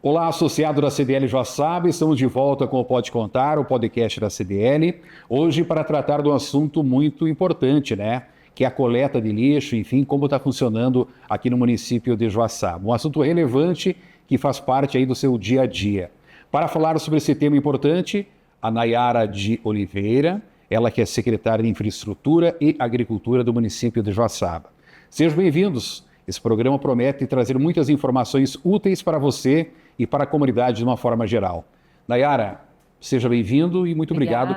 Olá, associado da CDL Joaçaba, estamos de volta com o Pode Contar, o podcast da CDL, hoje para tratar de um assunto muito importante, né? Que é a coleta de lixo, enfim, como está funcionando aqui no município de Joaçaba. Um assunto relevante que faz parte aí do seu dia a dia. Para falar sobre esse tema importante, a Nayara de Oliveira, ela que é secretária de Infraestrutura e Agricultura do município de Joaçaba. Sejam bem-vindos. Esse programa promete trazer muitas informações úteis para você e para a comunidade de uma forma geral. Nayara, seja bem-vindo e muito obrigado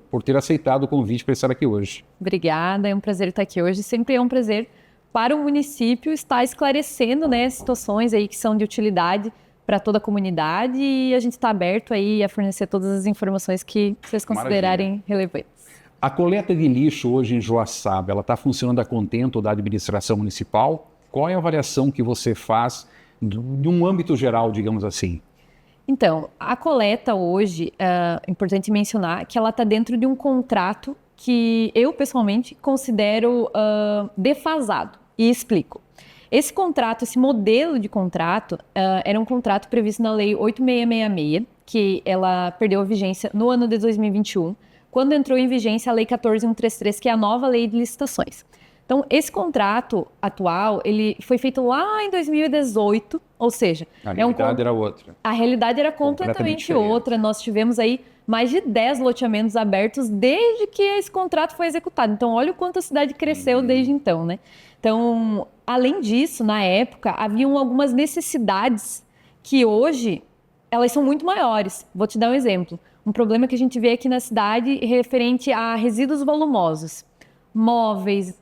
por ter aceitado o convite para estar aqui hoje. Obrigada, é um prazer estar aqui hoje. Sempre é um prazer para o município estar esclarecendo, né, situações aí que são de utilidade para toda a comunidade e a gente está aberto aí a fornecer todas as informações que vocês considerarem relevantes. A coleta de lixo hoje em Joaçaba, ela está funcionando a contento da administração municipal? Qual é a avaliação que você faz de um âmbito geral, digamos assim? Então, a coleta hoje, é importante mencionar que ela está dentro de um contrato que eu, pessoalmente, considero defasado. E explico. Esse contrato, esse modelo de contrato, era um contrato previsto na Lei 8666, que ela perdeu a vigência no ano de 2021, quando entrou em vigência a Lei 14133, que é a nova Lei de Licitações. Então, esse contrato atual, ele foi feito lá em 2018, ou seja... A realidade era outra. A realidade era completamente outra. Nós tivemos aí mais de 10 loteamentos abertos desde que esse contrato foi executado. Então, olha o quanto a cidade cresceu desde então, né? Então, além disso, na época, haviam algumas necessidades que hoje, elas são muito maiores. Vou te dar um exemplo. Um problema que a gente vê aqui na cidade referente a resíduos volumosos. Móveis,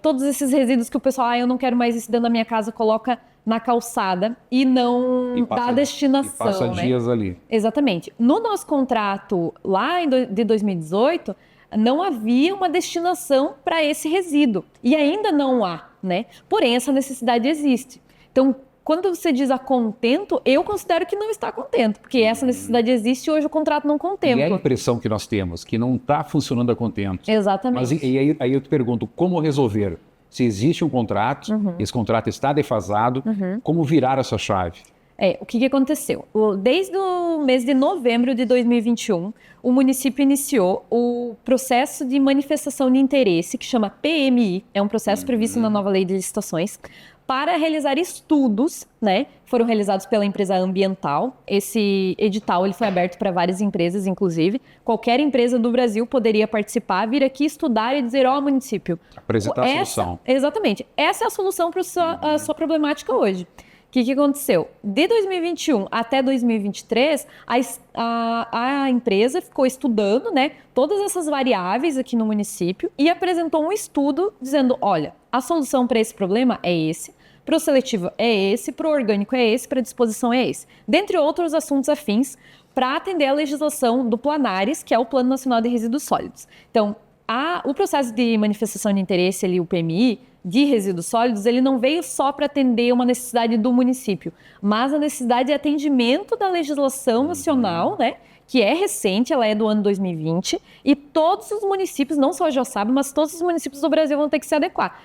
todos esses resíduos que o pessoal, eu não quero mais isso dentro da minha casa, coloca na calçada e não dá a destinação. E passa dias ali. Exatamente. No nosso contrato lá de 2018, não havia uma destinação para esse resíduo. E ainda não há, né? Porém, essa necessidade existe. Então, quando você diz a contento, eu considero que não está contento, porque essa necessidade existe e hoje o contrato não contempla. E é a impressão que nós temos, que não está funcionando a contento. Exatamente. Mas aí eu te pergunto, como resolver? Se existe um contrato, esse contrato está defasado, como virar essa chave? O que aconteceu? Desde o mês de novembro de 2021, o município iniciou o processo de manifestação de interesse, que chama PMI, é um processo previsto na nova Lei de Licitações, para realizar estudos, né? Foram realizados pela empresa ambiental. Esse edital ele foi aberto para várias empresas, inclusive. Qualquer empresa do Brasil poderia participar, vir aqui estudar e dizer, município... Apresentar a solução. Exatamente. Essa é a solução para a sua problemática hoje. O que aconteceu? De 2021 até 2023, a empresa ficou estudando, né, todas essas variáveis aqui no município e apresentou um estudo dizendo, olha, a solução para esse problema é esse, para o seletivo é esse, para o orgânico é esse, para a disposição é esse. Dentre outros assuntos afins, para atender a legislação do Planares, que é o Plano Nacional de Resíduos Sólidos. Então, o processo de manifestação de interesse, ali, o PMI, de resíduos sólidos, ele não veio só para atender uma necessidade do município, mas a necessidade de atendimento da legislação nacional, né, que é recente, ela é do ano 2020, e todos os municípios, não só Joaçaba, mas todos os municípios do Brasil vão ter que se adequar.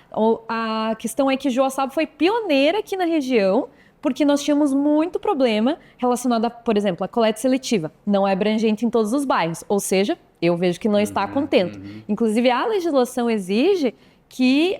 A questão é que Joaçaba foi pioneira aqui na região, porque nós tínhamos muito problema relacionado a, por exemplo, a coleta seletiva. Não é abrangente em todos os bairros, ou seja, eu vejo que não está contento. Inclusive, a legislação exige que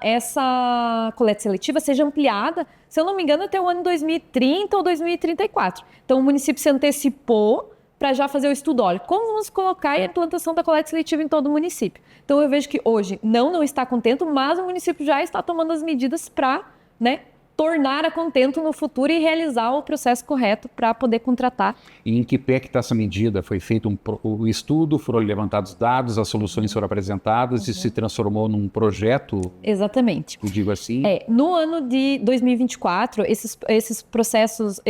essa coleta seletiva seja ampliada, se eu não me engano, até o ano 2030 ou 2034. Então, o município se antecipou para já fazer o estudo. Olha, como vamos colocar a implantação da coleta seletiva em todo o município? Então, eu vejo que hoje não está contento, mas o município já está tomando as medidas para, né, tornar a contento no futuro e realizar o processo correto para poder contratar. E em que pé que está essa medida? Foi feito um estudo, foram levantados dados, as soluções foram apresentadas e se transformou num projeto? Exatamente. Eu digo assim? No ano de 2024, esses projetos,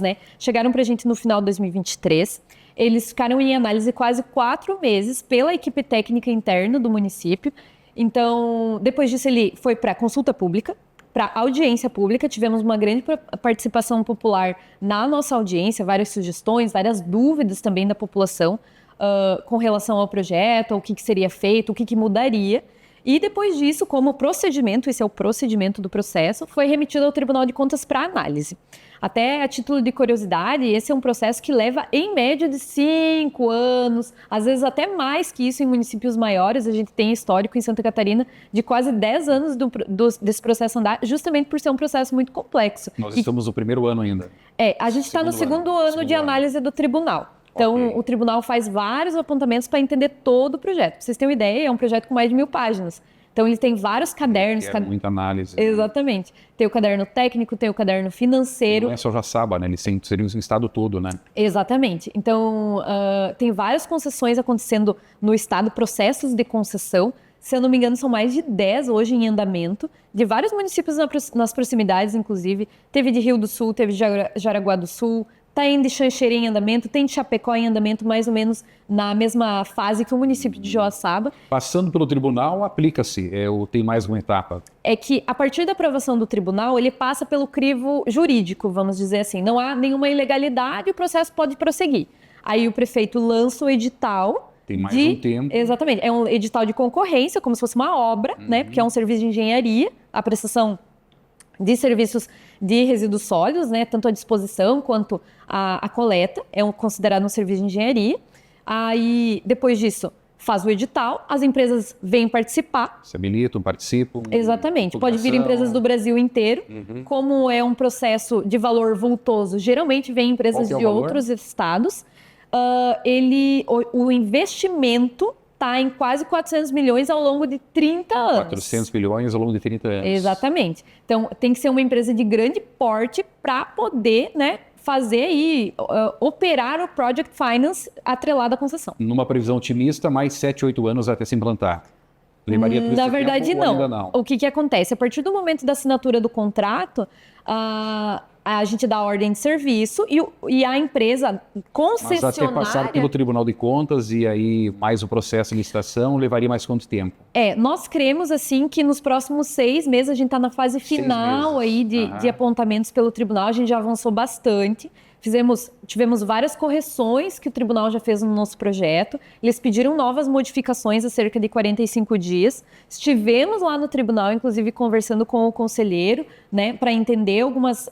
né, chegaram para a gente no final de 2023. Eles ficaram em análise quase 4 meses pela equipe técnica interna do município. Então, depois disso, ele foi para consulta pública, para audiência pública, tivemos uma grande participação popular na nossa audiência, várias sugestões, várias dúvidas também da população com relação ao projeto, o que seria feito, o que mudaria. E depois disso, como procedimento, esse é o procedimento do processo, foi remetido ao Tribunal de Contas para análise. Até a título de curiosidade, esse é um processo que leva em média de 5 anos, às vezes até mais que isso em municípios maiores. A gente tem histórico em Santa Catarina de quase 10 anos desse processo andar, justamente por ser um processo muito complexo. Nós estamos no primeiro ano ainda. A gente está no segundo ano de análise do tribunal. Então, o tribunal faz vários apontamentos para entender todo o projeto. Para vocês terem uma ideia, é um projeto com mais de 1000 páginas. Então, ele tem vários cadernos. Muita análise. Exatamente. Tem o caderno técnico, tem o caderno financeiro. Não é só Joaçaba, né? Eles seriam o estado todo, né? Exatamente. Então, tem várias concessões acontecendo no estado, processos de concessão. Se eu não me engano, são mais de 10 hoje em andamento, de vários municípios nas proximidades, inclusive. Teve de Rio do Sul, teve de Jaraguá do Sul, tem de Xanxerê em andamento, tem de Chapecó em andamento, mais ou menos na mesma fase que o município de Joaçaba. Passando pelo tribunal, aplica-se, tem mais uma etapa. É que, a partir da aprovação do tribunal, ele passa pelo crivo jurídico, vamos dizer assim. Não há nenhuma ilegalidade, o processo pode prosseguir. Aí o prefeito lança o edital. Tem mais um tempo. Exatamente. É um edital de concorrência, como se fosse uma obra, né? Porque é um serviço de engenharia, a prestação de serviços de resíduos sólidos, né? Tanto a disposição quanto a coleta, considerado um serviço de engenharia. Aí, depois disso, faz o edital, as empresas vêm participar. Se habilitam, participam. Exatamente. Pode vir empresas do Brasil inteiro. Como é um processo de valor vultoso, geralmente vem empresas de outros estados. O investimento está em quase 400 milhões ao longo de 30 anos. 400 milhões ao longo de 30 anos. Exatamente. Então, tem que ser uma empresa de grande porte para poder, né, fazer e operar o Project Finance atrelado à concessão. Numa previsão otimista, mais 7, 8 anos até se implantar. Levaria tudo Na esse verdade, tempo, ou ainda não. O que acontece? A partir do momento da assinatura do contrato, a gente dá a ordem de serviço e a empresa concessionária... Mas até passar pelo Tribunal de Contas e aí mais o processo de licitação, levaria mais quanto tempo? Nós cremos assim que nos próximos 6 meses, a gente está na fase final aí de apontamentos pelo tribunal, a gente já avançou bastante. Tivemos várias correções que o tribunal já fez no nosso projeto. Eles pediram novas modificações há cerca de 45 dias. Estivemos lá no tribunal, inclusive, conversando com o conselheiro, né, para entender algumas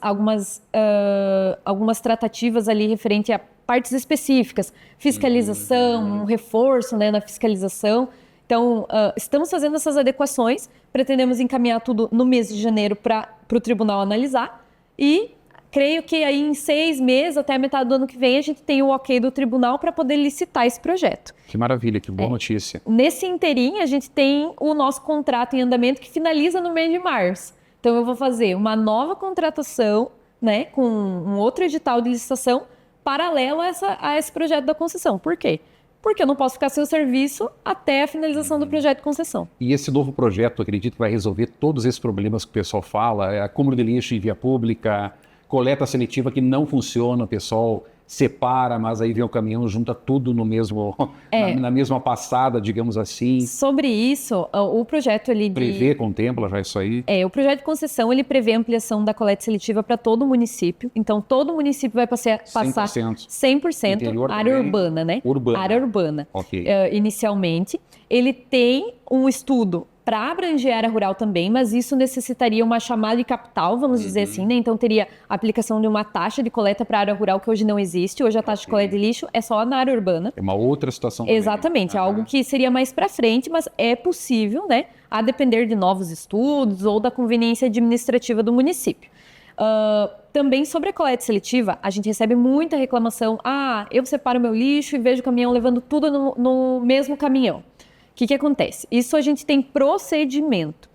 tratativas ali referente a partes específicas, fiscalização, um reforço, né, na fiscalização. Então, estamos fazendo essas adequações, pretendemos encaminhar tudo no mês de janeiro para o tribunal analisar e creio que aí em 6 meses, até a metade do ano que vem, a gente tem o ok do tribunal para poder licitar esse projeto. Que maravilha, que boa notícia. Nesse interim, a gente tem o nosso contrato em andamento que finaliza no mês de março. Então, eu vou fazer uma nova contratação, né, com um outro edital de licitação paralelo a esse projeto da concessão. Por quê? Porque eu não posso ficar sem o serviço até a finalização do projeto de concessão. E esse novo projeto, acredito que vai resolver todos esses problemas que o pessoal fala, acúmulo de lixo em via pública, coleta seletiva que não funciona, o pessoal separa, mas aí vem o caminhão, junta tudo no mesmo, na mesma passada, digamos assim. Sobre isso, o projeto ali prevê, contempla já isso aí? O projeto de concessão, ele prevê a ampliação da coleta seletiva para todo o município. Então, todo município vai passar 100% área urbana, né? Área urbana. Ok. Inicialmente. Ele tem um estudo para abranger a área rural também, mas isso necessitaria uma chamada de capital, vamos dizer assim, né? Então teria a aplicação de uma taxa de coleta para a área rural que hoje não existe. Hoje a taxa de coleta de lixo é só na área urbana. É uma outra situação. Exatamente, é algo que seria mais para frente, mas é possível, né? A depender de novos estudos ou da conveniência administrativa do município. Também sobre a coleta seletiva, a gente recebe muita reclamação. Eu separo meu lixo e vejo o caminhão levando tudo no mesmo caminhão. O que acontece? Isso a gente tem procedimento.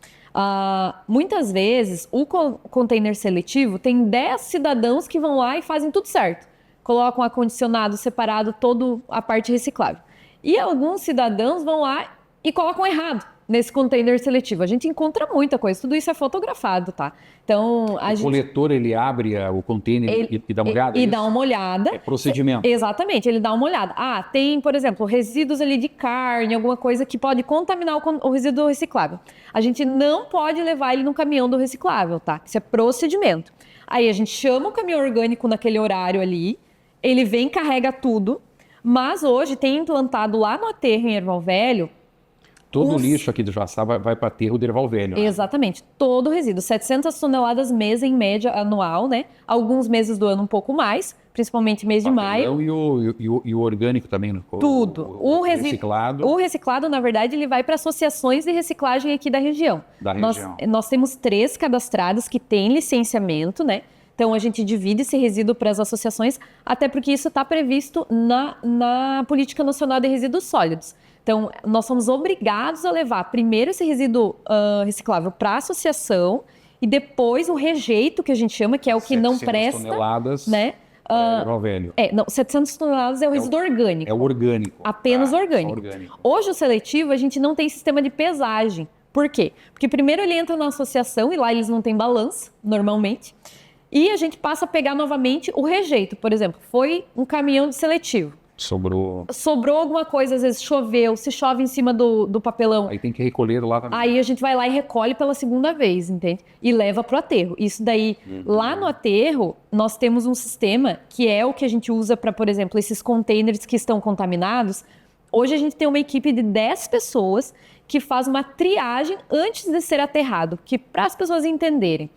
Muitas vezes, o container seletivo tem 10 cidadãos que vão lá e fazem tudo certo. Colocam acondicionado separado, toda a parte reciclável. E alguns cidadãos vão lá e colocam errado nesse container seletivo. A gente encontra muita coisa, tudo isso é fotografado, tá? Então, o coletor, ele abre o container e dá uma olhada? E dá uma olhada. É procedimento. Exatamente, ele dá uma olhada. Tem, por exemplo, resíduos ali de carne, alguma coisa que pode contaminar o resíduo reciclável. A gente não pode levar ele no caminhão do reciclável, tá? Isso é procedimento. Aí a gente chama o caminhão orgânico naquele horário ali, ele vem, carrega tudo, mas hoje tem implantado lá no aterro em Erval Velho Todo o lixo aqui de Joaçaba vai para aterro de Erval Velho, né? Exatamente, todo o resíduo, 700 toneladas mês em média anual, né? Alguns meses do ano um pouco mais, principalmente mês de maio. E o orgânico também, né? Tudo. O reciclado. O reciclado, na verdade, ele vai para associações de reciclagem aqui da região. Nós temos 3 cadastrados que têm licenciamento, né? Então, a gente divide esse resíduo para as associações, até porque isso está previsto na Política Nacional de Resíduos Sólidos. Então, nós somos obrigados a levar primeiro esse resíduo reciclável para a associação e depois o rejeito, que a gente chama, que é o que não presta. 700 toneladas, né? Erval Velho. Não, 700 toneladas é o resíduo orgânico. É o orgânico. Apenas orgânico. Hoje, o seletivo, a gente não tem sistema de pesagem. Por quê? Porque primeiro ele entra na associação e lá eles não têm balança, normalmente. E a gente passa a pegar novamente o rejeito. Por exemplo, foi um caminhão de seletivo. Sobrou alguma coisa, às vezes choveu, se chove em cima do papelão. Aí tem que recolher lá também. Aí a gente vai lá e recolhe pela segunda vez, entende? E leva pro aterro. Isso daí, lá no aterro, nós temos um sistema que é o que a gente usa para, por exemplo, esses containers que estão contaminados. Hoje a gente tem uma equipe de 10 pessoas que faz uma triagem antes de ser aterrado, que para as pessoas entenderem.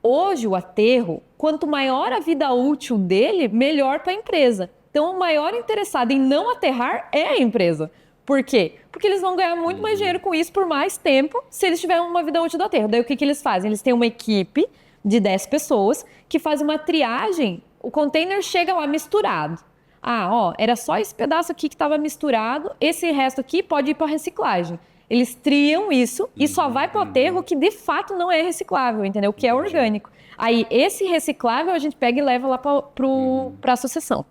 Hoje o aterro, quanto maior a vida útil dele, melhor para a empresa. Então, o maior interessado em não aterrar é a empresa. Por quê? Porque eles vão ganhar muito mais dinheiro com isso por mais tempo se eles tiverem uma vida útil do aterro. Daí, o que eles fazem? Eles têm uma equipe de 10 pessoas que faz uma triagem. O container chega lá misturado. Era só esse pedaço aqui que estava misturado, esse resto aqui pode ir para reciclagem. Eles triam isso e só vai para o aterro que de fato não é reciclável, entendeu? Que é orgânico. Aí, esse reciclável a gente pega e leva lá para a associação.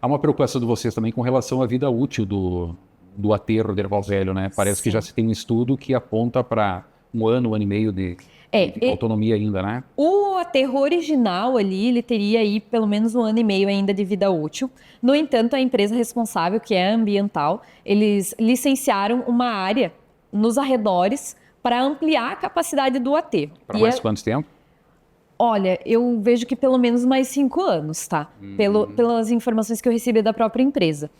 Há uma preocupação de vocês também com relação à vida útil do aterro de Erval Velho, né? Parece que já se tem um estudo que aponta para um ano e meio de autonomia ainda, né? O aterro original ali, ele teria aí pelo menos 1 ano e meio ainda de vida útil. No entanto, a empresa responsável, que é a Ambiental, eles licenciaram uma área nos arredores para ampliar a capacidade do aterro. Para mais quanto tempo? Olha, eu vejo que pelo menos mais 5 anos, tá? Pelas informações que eu recebi da própria empresa.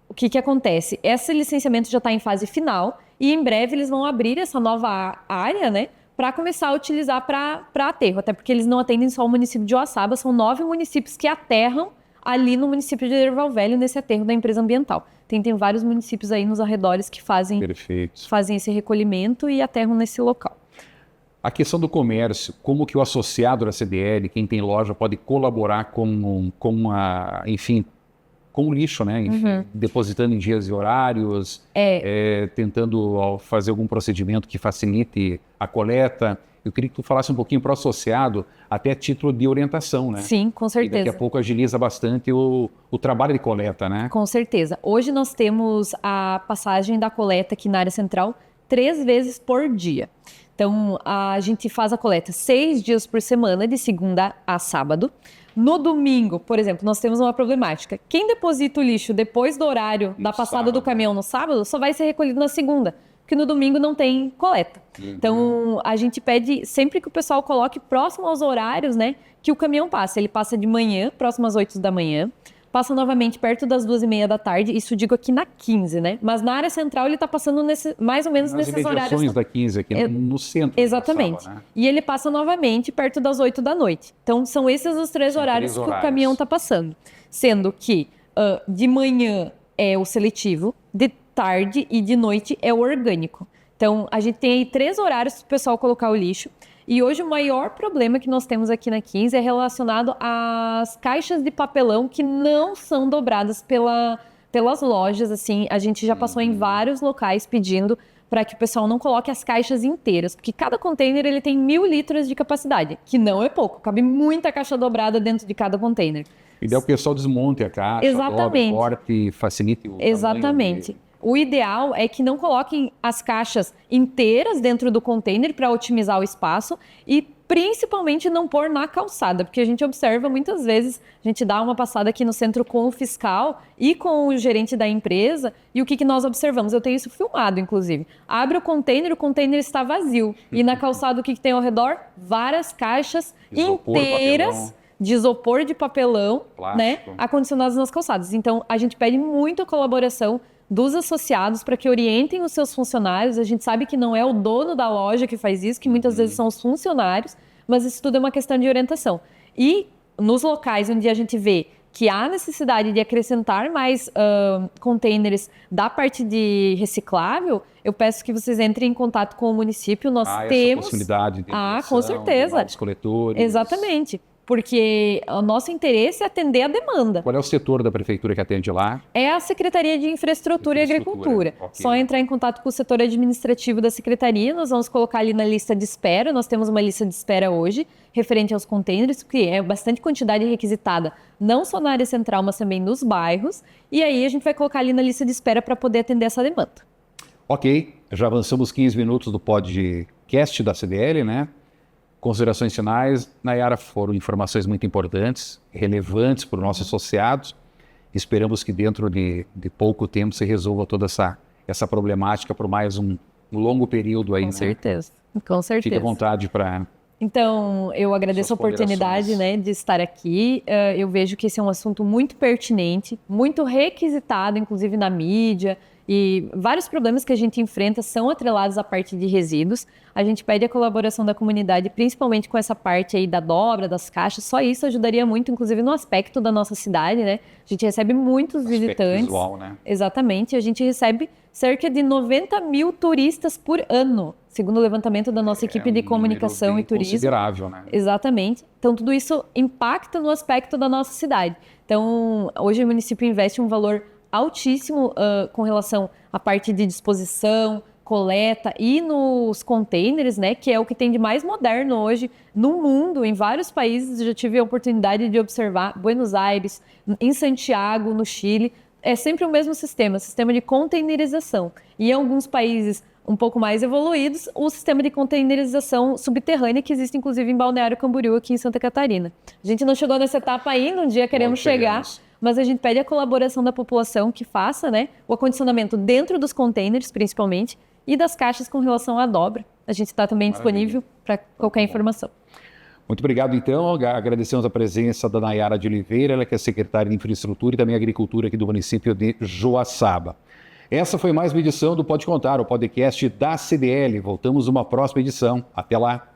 O que acontece? Esse licenciamento já está em fase final e em breve eles vão abrir essa nova área, né? Para começar a utilizar para aterro. Até porque eles não atendem só o município de Joaçaba, são 9 municípios que aterram ali no município de Erval Velho, nesse aterro da empresa ambiental. Tem vários municípios aí nos arredores que fazem esse recolhimento e aterram nesse local. A questão do comércio, como que o associado da CDL, quem tem loja, pode colaborar com o lixo, né? Enfim, depositando em dias e horários, tentando fazer algum procedimento que facilite a coleta. Eu queria que tu falasse um pouquinho para o associado, até a título de orientação, né? Sim, com certeza. E daqui a pouco agiliza bastante o trabalho de coleta, né? Com certeza. Hoje nós temos a passagem da coleta aqui na área central 3 vezes por dia. Então, a gente faz a coleta 6 dias por semana, de segunda a sábado. No domingo, por exemplo, nós temos uma problemática. Quem deposita o lixo depois do horário da passada do caminhão no sábado, só vai ser recolhido na segunda, porque no domingo não tem coleta. Então, a gente pede sempre que o pessoal coloque próximo aos horários, né, que o caminhão passa. Ele passa de manhã, próximo às 8 da manhã. Passa novamente perto das 2h30 da tarde, isso digo aqui na 15, né? Mas na área central ele está passando mais ou menos nesses horários. Nas da 15 aqui no centro. Exatamente. Né? E ele passa novamente perto das 8 da noite. Então são esses os 3 horários que o caminhão está passando. Sendo que de manhã é o seletivo, de tarde e de noite é o orgânico. Então a gente tem aí 3 horários para o pessoal colocar o lixo. E hoje o maior problema que nós temos aqui na 15 é relacionado às caixas de papelão que não são dobradas pelas lojas. Assim, a gente já passou em vários locais pedindo para que o pessoal não coloque as caixas inteiras, porque cada container ele tem 1.000 litros de capacidade, que não é pouco, cabe muita caixa dobrada dentro de cada container. E daí o pessoal desmonte a caixa, dobre, corte, facilite o Exatamente. O ideal é que não coloquem as caixas inteiras dentro do container para otimizar o espaço e principalmente não pôr na calçada, porque a gente observa muitas vezes, a gente dá uma passada aqui no centro com o fiscal e com o gerente da empresa e o que nós observamos? Eu tenho isso filmado, inclusive. Abre o container está vazio e na calçada o que tem ao redor? Várias caixas inteiras de isopor de papelão, né, acondicionadas nas calçadas. Então, a gente pede muita colaboração dos associados para que orientem os seus funcionários. A gente sabe que não é o dono da loja que faz isso, que muitas vezes são os funcionários, mas isso tudo é uma questão de orientação. E nos locais onde a gente vê que há necessidade de acrescentar mais containers da parte de reciclável, eu peço que vocês entrem em contato com o município. Nós temos essa possibilidade de com certeza. Os coletores. Exatamente. Porque o nosso interesse é atender a demanda. Qual é o setor da prefeitura que atende lá? É a Secretaria de Infraestrutura e Agricultura. Okay. Só entrar em contato com o setor administrativo da Secretaria, nós vamos colocar ali na lista de espera. Nós temos uma lista de espera hoje, referente aos containers, que é bastante quantidade requisitada, não só na área central, mas também nos bairros. E aí a gente vai colocar ali na lista de espera para poder atender essa demanda. Ok, já avançamos 15 minutos do podcast da CDL, né? Considerações finais, Nayara, foram informações muito importantes, relevantes para os nossos associados. Esperamos que dentro de pouco tempo se resolva toda essa problemática por mais um longo período aí. Com certeza, com certeza. Fique à vontade para... Então, eu agradeço a oportunidade, né, de estar aqui. Eu vejo que esse é um assunto muito pertinente, muito requisitado, inclusive na mídia, e vários problemas que a gente enfrenta são atrelados à parte de resíduos. A gente pede a colaboração da comunidade, principalmente com essa parte aí da dobra, das caixas. Só isso ajudaria muito, inclusive no aspecto da nossa cidade, né? A gente recebe muitos visitantes. Visual, né? Exatamente. A gente recebe cerca de 90 mil turistas por ano, segundo o levantamento da nossa equipe de comunicação e turismo. Considerável, né? Exatamente. Então, tudo isso impacta no aspecto da nossa cidade. Então, hoje o município investe um valor altíssimo com relação à parte de disposição, coleta e nos containers, né, que é o que tem de mais moderno hoje no mundo, em vários países. Eu já tive a oportunidade de observar Buenos Aires, em Santiago, no Chile. É sempre o mesmo sistema de containerização. E em alguns países um pouco mais evoluídos, o sistema de containerização subterrânea que existe inclusive em Balneário Camboriú, aqui em Santa Catarina. A gente não chegou nessa etapa ainda, um dia queremos chegar, mas a gente pede a colaboração da população que faça, né, o acondicionamento dentro dos containers, principalmente, e das caixas com relação à dobra. A gente está também disponível para qualquer informação. Muito obrigado, então. Agradecemos a presença da Nayara de Oliveira, ela que é secretária de Infraestrutura e também Agricultura aqui do município de Joaçaba. Essa foi mais uma edição do Pode Contar, o podcast da CDL. Voltamos numa próxima edição. Até lá!